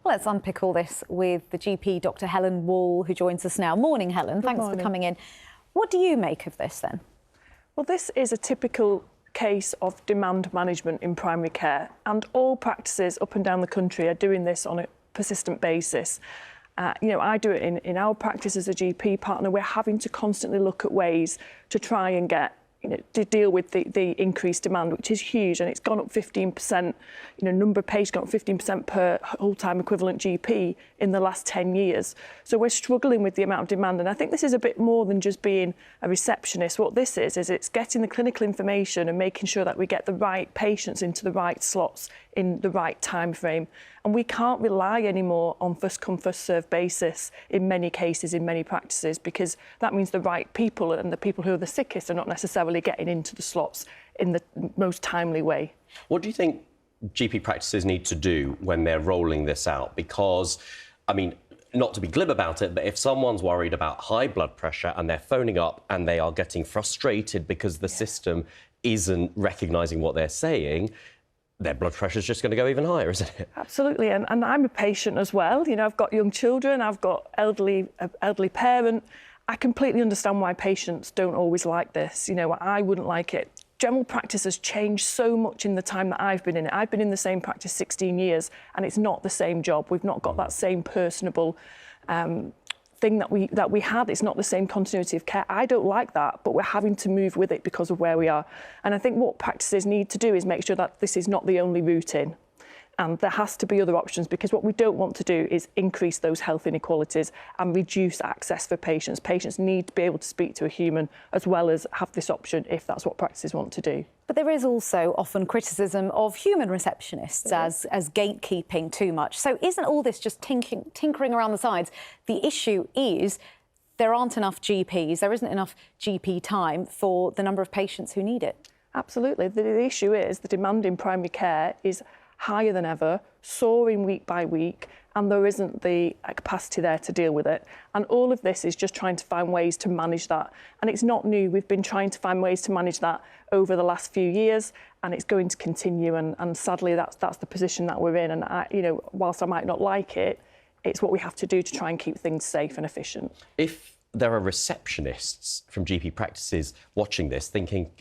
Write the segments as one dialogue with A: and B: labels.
A: Well, let's unpick all this with the GP, Dr. Helen Wall, who joins us now. Morning, Helen. Thanks for coming in. What do you make of this, then? Well,
B: this is a typical case of demand management in primary care, and all practices up and down the country are doing this on a persistent basis. I do it in our practice as a GP partner. We're having to constantly look at ways to try and get, to deal with the increased demand, which is huge, and it's gone up 15%. Number of patients gone up 15% per full-time equivalent GP in the last 10 years. So we're struggling with the amount of demand, and I think this is a bit more than just being a receptionist. What this is it's getting the clinical information and making sure that we get the right patients into the right slots in the right time frame. And we can't rely anymore on first come, first served basis in many cases, in many practices, because that means the right people and the people who are the sickest are not necessarily getting into the slots in the most timely way.
C: What do you think GP practices need to do when they're rolling this out? Because, I mean, not to be glib about it, but if someone's worried about high blood pressure and they're phoning up and they are getting frustrated because the system isn't recognising what they're saying, their blood pressure is just going to go even higher, isn't it?
B: Absolutely, and I'm a patient as well. I've got young children, I've got elderly parent. I completely understand why patients don't always like this. I wouldn't like it. General practice has changed so much in the time that I've been in it. I've been in the same practice 16 years, and it's not the same job. We've not got that same personable thing that we had. It's not the same continuity of care. I don't like that, but we're having to move with it because of where we are. And I think what practices need to do is make sure that this is not the only route in. And there has to be other options, because what we don't want to do is increase those health inequalities and reduce access for patients. Patients need to be able to speak to a human as well as have this option if that's what practices want to do.
A: But there is also often criticism of human receptionists as gatekeeping too much. So isn't all this just tinkering around the sides? The issue is there aren't enough GPs, there isn't enough GP time for the number of patients who need it.
B: Absolutely. The issue is the demand in primary care is higher than ever, soaring week by week, and there isn't the capacity there to deal with it. And all of this is just trying to find ways to manage that. And it's not new. We've been trying to find ways to manage that over the last few years, and it's going to continue. And sadly, that's the position that we're in. And whilst I might not like it, it's what we have to do to try and keep things safe and efficient.
C: If there are receptionists from GP practices watching this, thinking,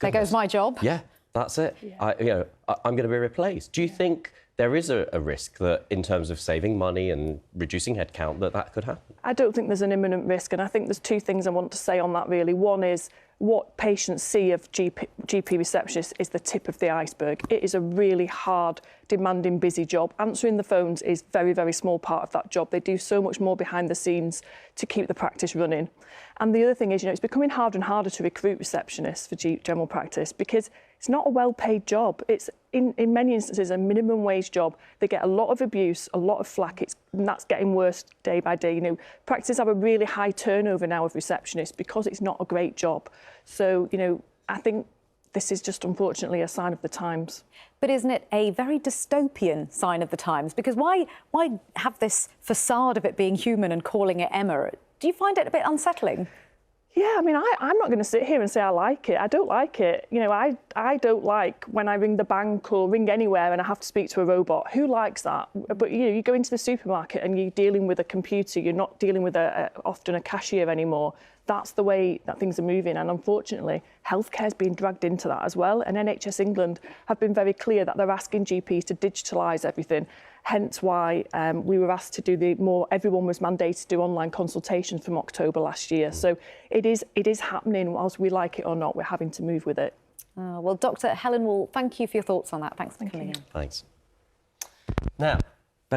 A: there goes my job.
C: Yeah. That's it. Yeah. I'm going to be replaced. Do you think there is a risk that, in terms of saving money and reducing headcount, that could happen?
B: I don't think there's an imminent risk, and I think there's two things I want to say on that, really. One is what patients see of GP receptionists is the tip of the iceberg. It is a really hard, demanding, busy job. Answering the phones is a very, very small part of that job. They do so much more behind the scenes to keep the practice running. And the other thing is, it's becoming harder and harder to recruit receptionists for general practice because it's not a well-paid job. It's, in many instances, a minimum wage job. They get a lot of abuse, a lot of flack, and that's getting worse day by day. Practices have a really high turnover now of receptionists because it's not a great job. So, I think this is just, unfortunately, a sign of the times.
A: But isn't it a very dystopian sign of the times? Because why have this facade of it being human and calling it Emma? Do you find it a bit unsettling?
B: Yeah, I mean, I'm not going to sit here and say I like it. I don't like it. I don't like when I ring the bank or ring anywhere and I have to speak to a robot. Who likes that? But, you go into the supermarket and you're dealing with a computer. You're not dealing with often a cashier anymore. That's the way that things are moving. And unfortunately, healthcare's being dragged into that as well. And NHS England have been very clear that they're asking GPs to digitalise everything. Hence why we were asked to do everyone was mandated to do online consultations from October last year. So it is happening, whilst we like it or not, we're having to move with it.
A: Well, Dr. Helen Wall, thank you for your thoughts on that. Thanks for coming in.
C: Thanks. Now,